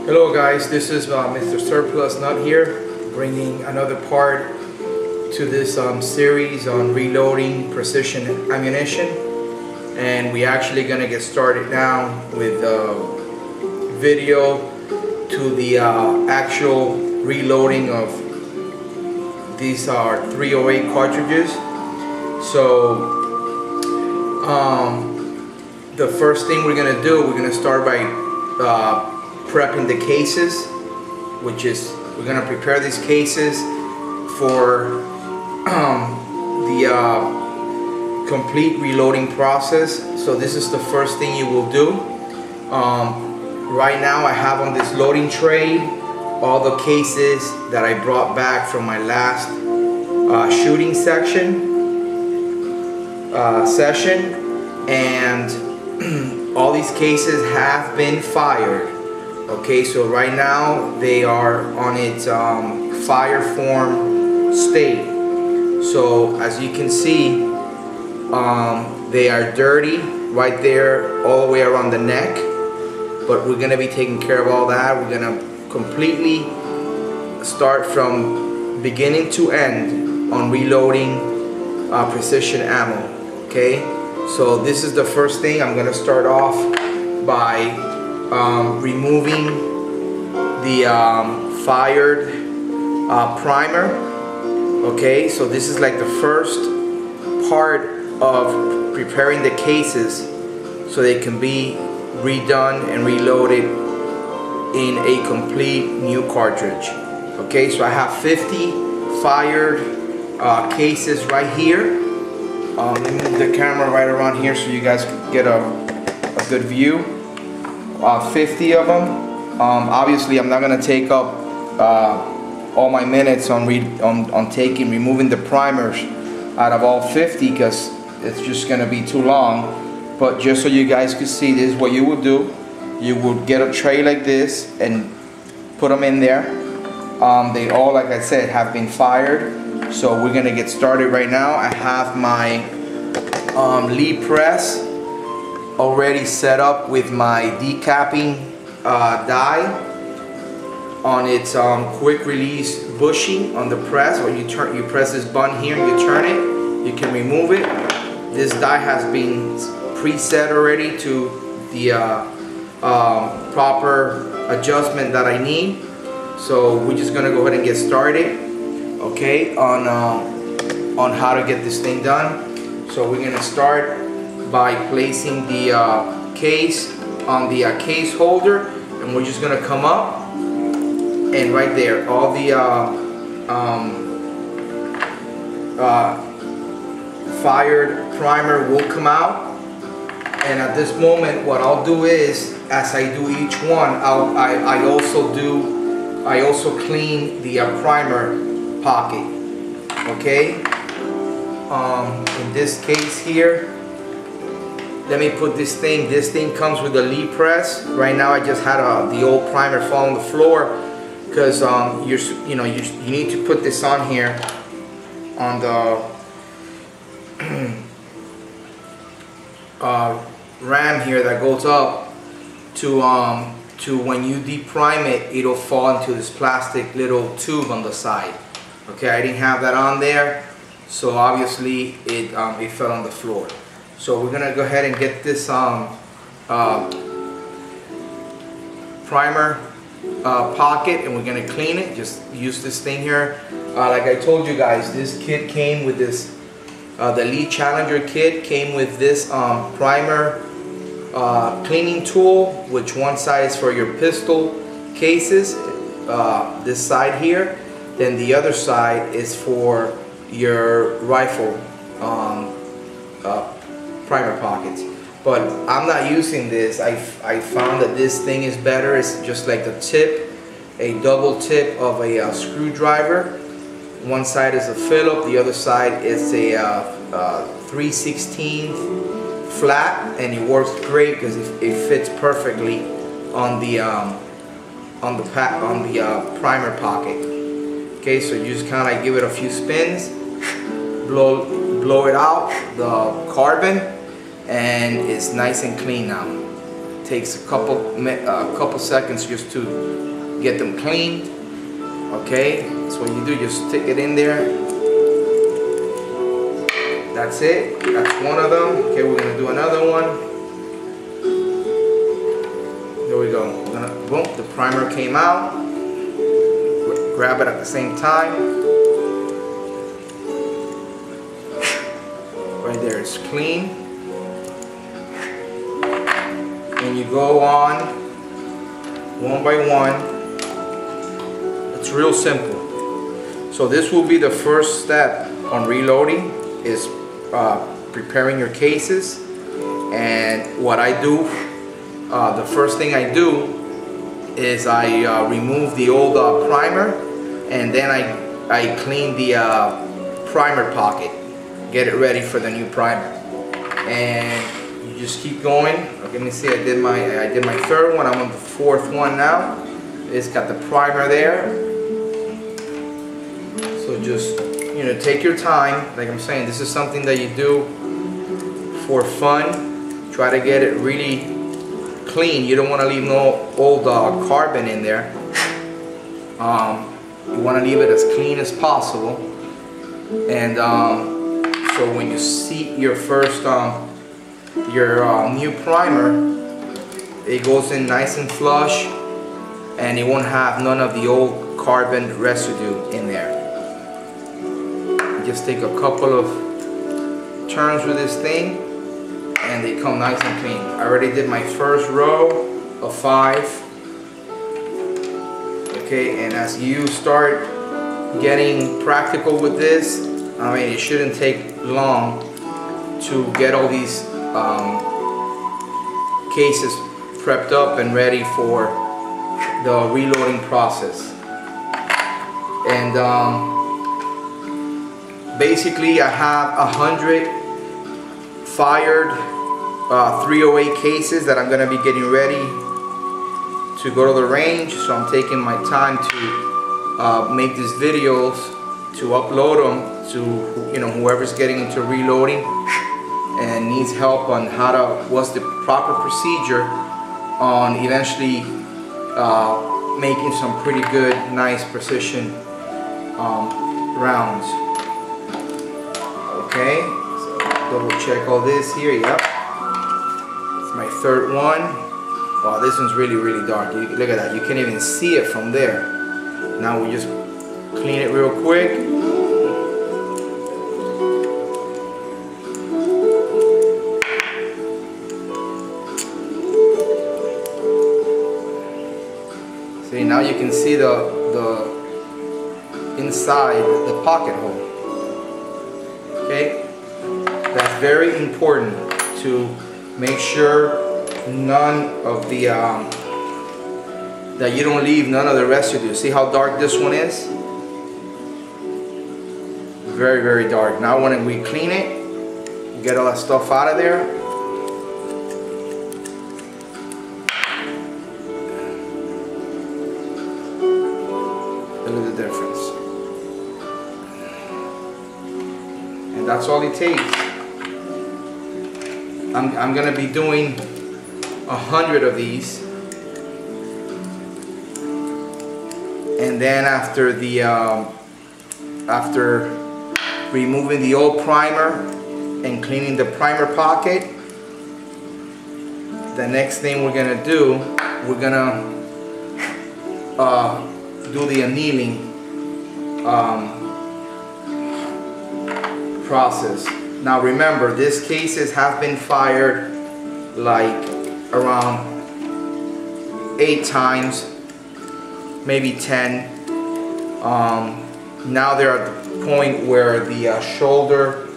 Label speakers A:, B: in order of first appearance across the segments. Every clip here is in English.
A: Hello guys, this is Mr. Surplus Nut here, bringing another part to this series on reloading precision ammunition. And we're actually going to get started now with a video to the actual reloading of these 308 cartridges. So the first thing we're going to do, we're going to start by prepping the cases, which is we're going to prepare these cases for the complete reloading process. So this is the first thing you will do. Right now I have on this loading tray all the cases that I brought back from my last shooting session, and all these cases have been fired. Okay, so right now they are on its fire form state. So as you can see, they are dirty right there all the way around the neck, but we're going to be taking care of all that. We're going to completely start from beginning to end on reloading precision ammo. Okay, so this is the first thing. I'm going to start off by removing the fired primer. Okay, so this is like the first part of preparing the cases so they can be redone and reloaded in a complete new cartridge. Okay, so I have 50 fired cases right here. Let me move the camera right around here so you guys can get a good view. 50 of them. Obviously I'm not going to take up all my minutes on removing the primers out of all 50, because it's just going to be too long. But just so you guys can see, this is what you would do. You would get a tray like this and put them in there. They all, like I said, have been fired. So we're going to get started right now. I have my lead press already set up with my decapping die on its quick release bushing on the press. When you press this button here and you turn it, you can remove it. This die has been preset already to the proper adjustment that I need. So we're just gonna go ahead and get started, okay, on how to get this thing done. So we're gonna start by placing the case on the case holder, and we're just gonna come up, and right there all the fired primer will come out. And at this moment what I'll do is, as I do each one, I also clean the primer pocket. Okay, in this case here, let me put this thing comes with a lead press. Right now I just had the old primer fall on the floor, because you need to put this on here on the ram here that goes up to when you deprime it, it'll fall into this plastic little tube on the side. Okay, I didn't have that on there, so obviously it fell on the floor. So we're gonna go ahead and get this primer pocket, and we're gonna clean it. Just use this thing here. Like I told you guys, this kit came with this, the Elite Challenger kit came with this primer cleaning tool, which one side is for your pistol cases, this side here, then the other side is for your rifle primer pockets. But I'm not using this. I found that this thing is better. It's just like the tip, a double tip of a screwdriver. One side is a Phillip, the other side is a 3/16 flat, and it works great because it fits perfectly on the primer pocket. Okay, so you just kind of give it a few spins, blow it out, the carbon, and it's nice and clean now. takes a couple seconds just to get them cleaned. Okay, so what you do, just stick it in there. That's it. That's one of them. Okay, we're gonna do another one. There we go. We're gonna, boom, the primer came out. Grab it at the same time. Right there, it's clean. And you go on one by one. It's real simple. So this will be the first step on reloading, is preparing your cases. And what I do, the first thing I do is I remove the old primer, and then I clean the primer pocket, get it ready for the new primer. And you just keep going. Let me see, I did my third one. I'm on the fourth one now. It's got the primer there. So just, you know, take your time. Like I'm saying, this is something that you do for fun. Try to get it really clean. You don't want to leave no old carbon in there. You want to leave it as clean as possible. And so when you see your first your new primer, it goes in nice and flush, and it won't have none of the old carbon residue in there. Just take a couple of turns with this thing and they come nice and clean. I already did my first row of 5. Okay, and as you start getting practical with this, I mean, it shouldn't take long to get all these cases prepped up and ready for the reloading process. And basically I have 100 fired 308 cases that I'm going to be getting ready to go to the range. So I'm taking my time to make these videos, to upload them to, you know, whoever's getting into reloading and needs help on how to, what's the proper procedure on eventually making some pretty good, nice precision rounds. Okay, so double check all this here. Yep, it's my third one. Wow, this one's really, really dark. Look at that, you can't even see it from there. Now we just clean it real quick. See, now you can see the inside the pocket hole. Okay, that's very important to make sure none of the that you don't leave none of the residue. See how dark this one is? Very, very dark. Now when we clean it, get all that stuff out of there. Look at the difference. And that's all it takes. I'm gonna be doing 100 of these, and then after the after removing the old primer and cleaning the primer pocket, the next thing we're gonna do, we're gonna do the annealing process. Now remember, these cases have been fired like around 8 times, maybe 10. Now they're at the point where the shoulder,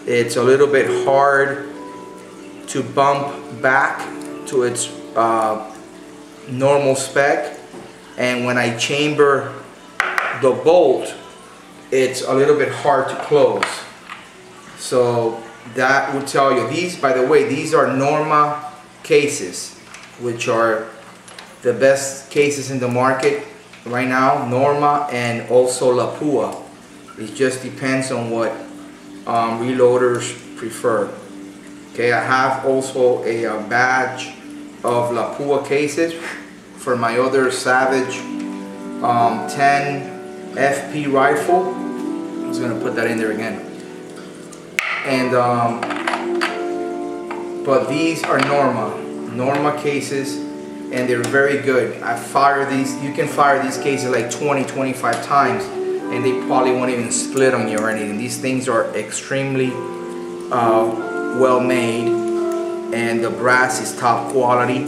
A: it's a little bit hard to bump back to its normal spec, and when I chamber the bolt, it's a little bit hard to close. So that would tell you, these, by the way, these are Norma cases, which are the best cases in the market right now. Norma and also La Pua. It just depends on what reloaders prefer. Okay, I have also a badge of La Pua cases for my other Savage 10 FP rifle. I'm just gonna put that in there again. And but these are Norma cases, and they're very good. I fire these. You can fire these cases like 20-25 times, and they probably won't even split on you or anything. These things are extremely well made, and the brass is top quality.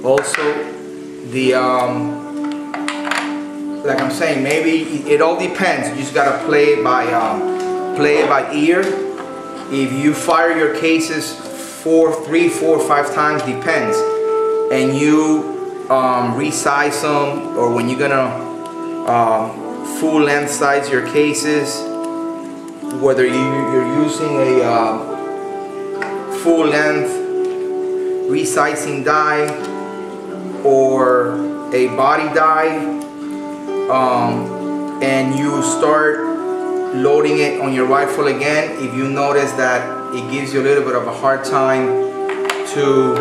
A: Also, the like I'm saying, maybe it all depends. You just gotta play it by ear. If you fire your cases 3, 4, 5 times, depends, and you resize them, or when you're gonna full length size your cases, whether you're using a full length resizing die or a body die, and you start loading it on your rifle again, if you notice that it gives you a little bit of a hard time to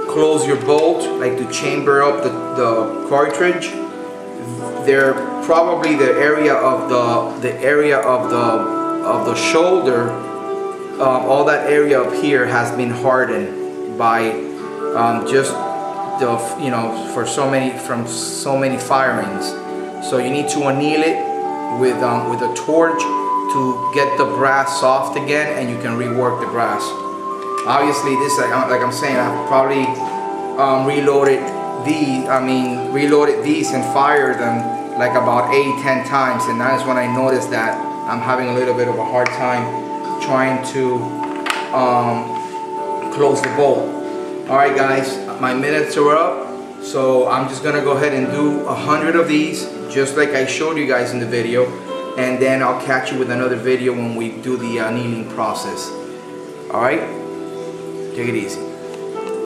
A: close your bolt, like to chamber up the cartridge, they're probably the area of the shoulder, all that area up here has been hardened by just the, you know, from so many firings. So you need to anneal it with a torch to get the brass soft again, and you can rework the brass. Obviously, this, like I'm saying, I've probably reloaded these and fired them like about 8-10 times, and that is when I noticed that I'm having a little bit of a hard time trying to close the bolt. Alright guys, my minutes are up, so I'm just gonna go ahead and do 100 of these, just like I showed you guys in the video, and then I'll catch you with another video when we do the annealing process. Alright, take it easy.